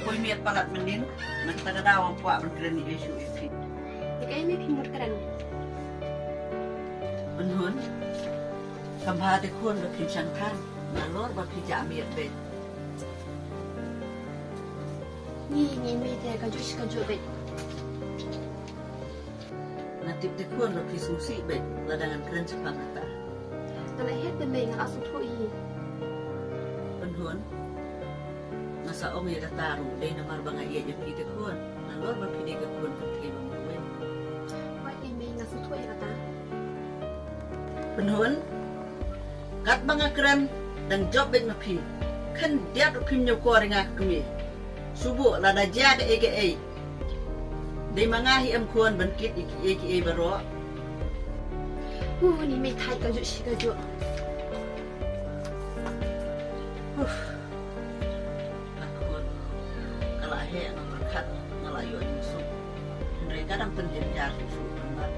Aku ini palat menin, nak tak ada orang buat berkeran di isu itu. Ikai mi pimur keran. Penhun, kembali kun berkin sangkan, nalor berkin jamir bet. Ni mi te kaju bet. Nanti tekun berkin susi bet, ladangan keren sepang kata. Anak het bemeng asu tui. Penhun, masa om ya taruh deh namar bangai ia jadi tekun, nalor berkin dia tekun berkin bangkuin. Wah mi asu tui kata. Penhun, kat bangga keren dan job bet mapi, kan dia berkin nyokor ngak kami. Subuh lada jaga ege. Di mangahi am kuan bangkit ege baro. Ni mi thai kaju. Akun, kalau he nak berkat ngelayu musuh. Mereka kadang penjenjar musuh benar.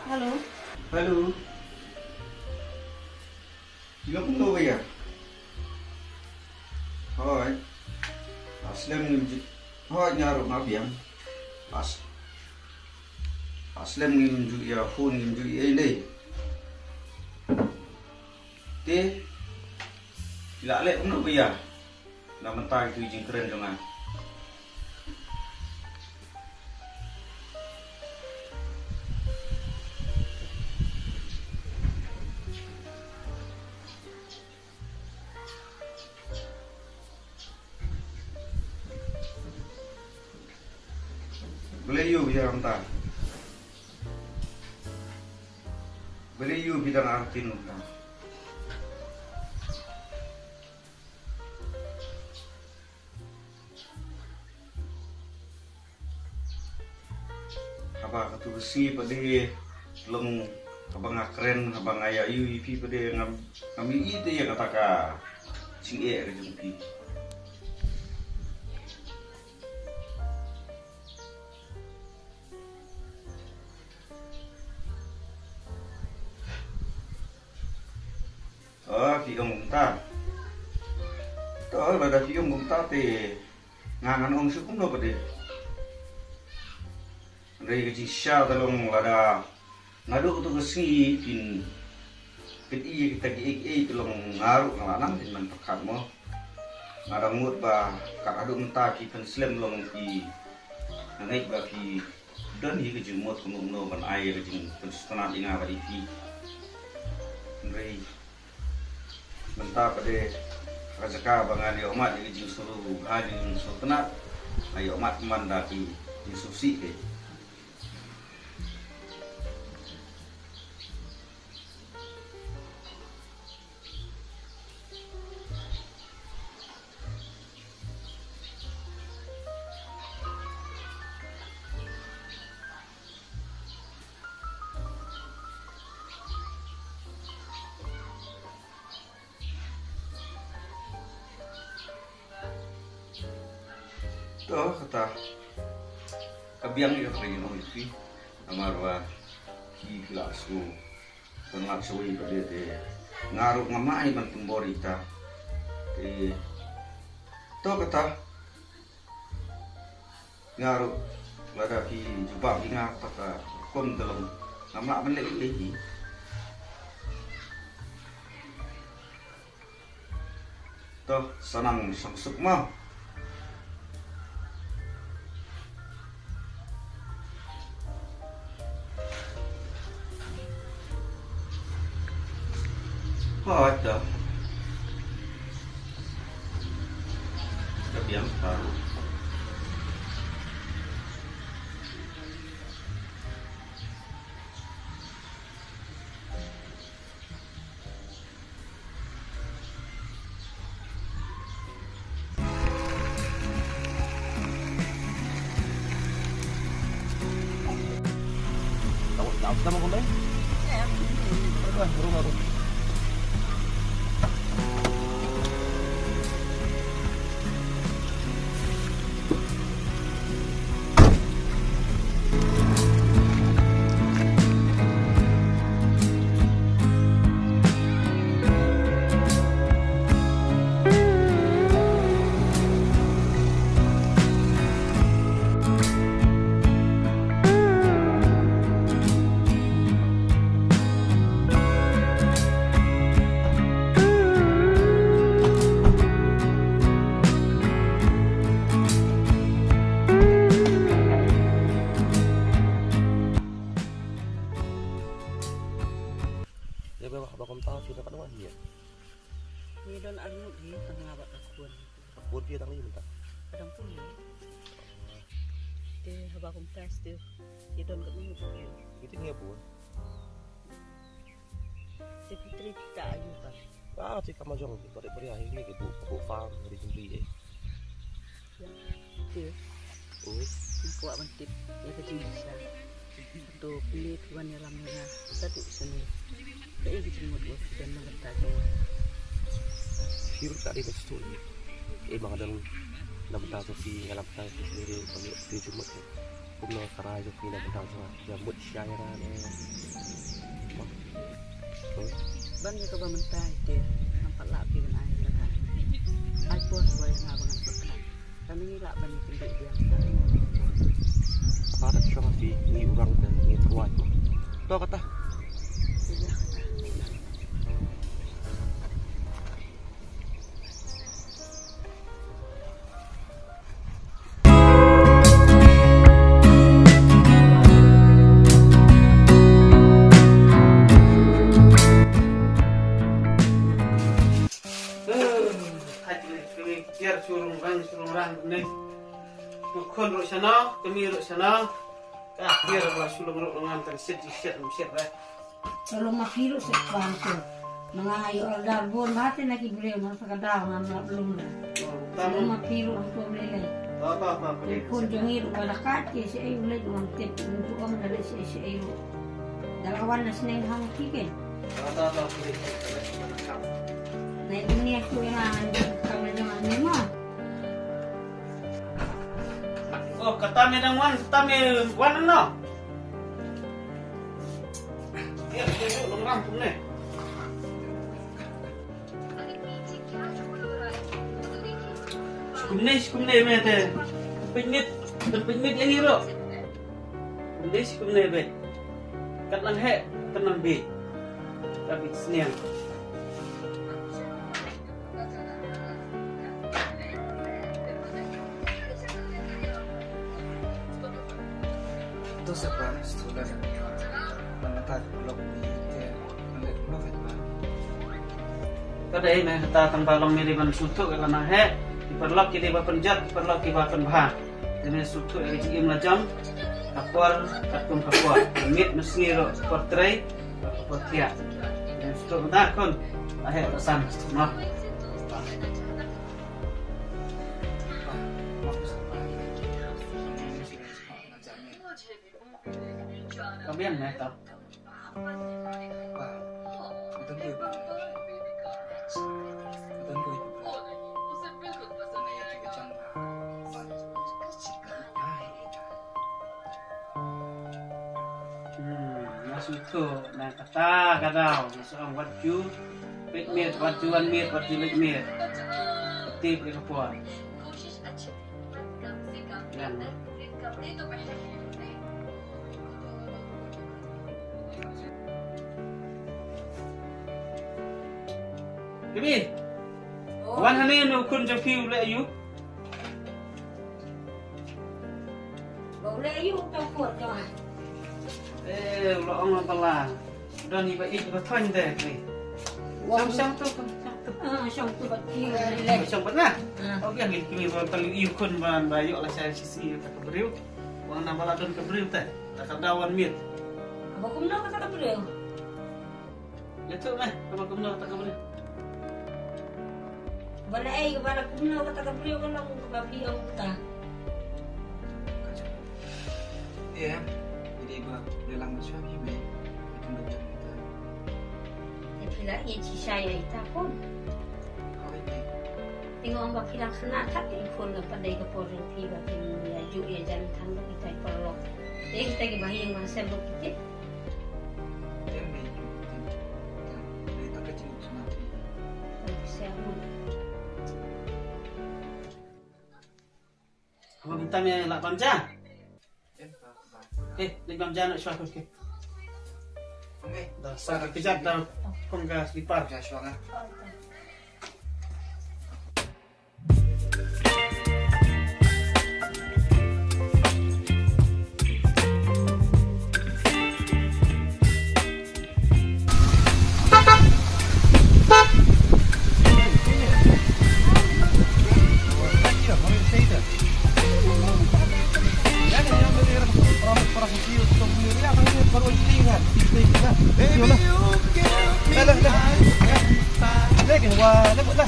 Halo. Halo. Juga pun tahu ya. Hai. Aslam ngimji. Hai nyaru ngabiang. Aslam ngimju ya phone ngimju ini. Te. Tidak lek pun tahu ya. Nak mentah itu izin keren jangan. Beliau bicara entah. Beliau bicara arti entah. Apa kata besi pada long abang keren abang ayah ipi pada ngami itu ya katakan sing kerja Fiong ta. Đó là fiong cũng ta thì ngangan ông sư cũng đâu bade. Đây cái gì sao ta long là da ngadu tu kesi pin pin kita ki tu long ngaru ngalanang tin man pakat mo. Ngadang mut ba ka adu menta ki pen slim long ki nangai ba ki dan hi ke jumot kuno no ban air jing pen setengah inga ba di fi. Đây mentah pada rezeki bangan dia umat di suruh hari suruh tenat ayo umat mandaki di susi deh. Toh kata kabiang itu lagi nong itu amarwa ki kelasku tengat suwi pada dia ngaruh ngamai bantung borita toh kata ngaruh lada ki jubah ingat kata kon dalam ngamak melek lagi toh senang sangsuk mah. Ada. Tapi yang tahu. Tahu kamu kembali? Ya. Baru. sudah kan wah dia. Ni don arut di tengah bat akuan. Pun dia tang ni minta. Kadang pun ni. Dia haba kompres dia. Dia don kat ni pun. Itu ni pun. Dia putri kita ayu kan. Ah, cik kamu jong pada hari ini ke bu farm dari sendiri Dia Oh, buat mentip dia kecil bisa. Satu pilih tuan yang lama satu seni. Kayak gitu semua dua dan mengentai semua. hirup tadi betul. Emang ada nak betah Sofi ngalam betah sendiri kami di cuma tu. Kumno karai Sofi nak betah semua. Jambut syairan. Ban dia coba mentai dia nampak lapi dan air kata. Ai pun supaya ngabangan berkat. Kami ni lah ban pindah dia. Apa ada Sofi ni orang dan ni terwaj. Tahu kata. Surung rang ni, bukan ruk sana, kami ruk sana, akhir lah sulung ruk dengan terset lah. Kalau makiru sepantu, mengayu orang bon mati nak ibu masa kadang anak belum dah. Kalau makiru untuk beli. Pun jangan pada kaki si ayu lagi mantep untuk orang dari si ayu. Dalam kawan nasi neng hang kiken. Nah ini aku yang anjing kamu jangan memang. Oh, kata medang wan no. Ya, dia lorang pun ni. Skumne mete. Pinit yang hiro. Skumne be. Kat lang he, tenang be. Tapi seniang. Itu sebab setelah menekan blok di melihat blok itu. Kada ini kata tembalong miriban sutuk kalau he diperlok kita berpenjat diperlok kita berpenbah. Jadi sutuk dari cium lajam kapal katung kapal. Mit mesngiro portray portia. Dan sutuk dah kon akhir pesan semua. Kabian na ito. Nasuto na kata kadaw soang waju pitmit wajuan mit wajulik mit tip ikapuan. Yan. Kami, wan hani nu kun jafiu le you. Boleh ayu tak kuat jangan. Lo ang pala. Dan iba iba thon de ni. Sang tu. Sang tu bat kiu le. Sang benar. Okey angin kini tali you kun ban bayu la saya sisi tak kebriu. Wang nambala don kebriu teh. Tak kadawan mit. Apa kumno kata kebriu? Letuk meh, apa kumno tak kebriu. Bala ay bala kumno kata kebriu kalau babi ang ta. Iya, jadi bilang macam ni, itu macam kita. Tapi lagi cisaya ita pun. Kau ini, Tengok ang bakilang kena tak ikon ng panday ka po rin tiba kaya ju ya jalan tangga kita iparlo. Jadi kita gibahi yang masa lo kita. dia ni, kita kecil cuma tu. Saya pun Apa minta me la pamja? Apa? 5 jam nak syuah ke. Okey, Dah sa kejap dah konggas di par. dah syuang ah. Vô lên. Lên lên lên. Lấy cái qua lấy một lên.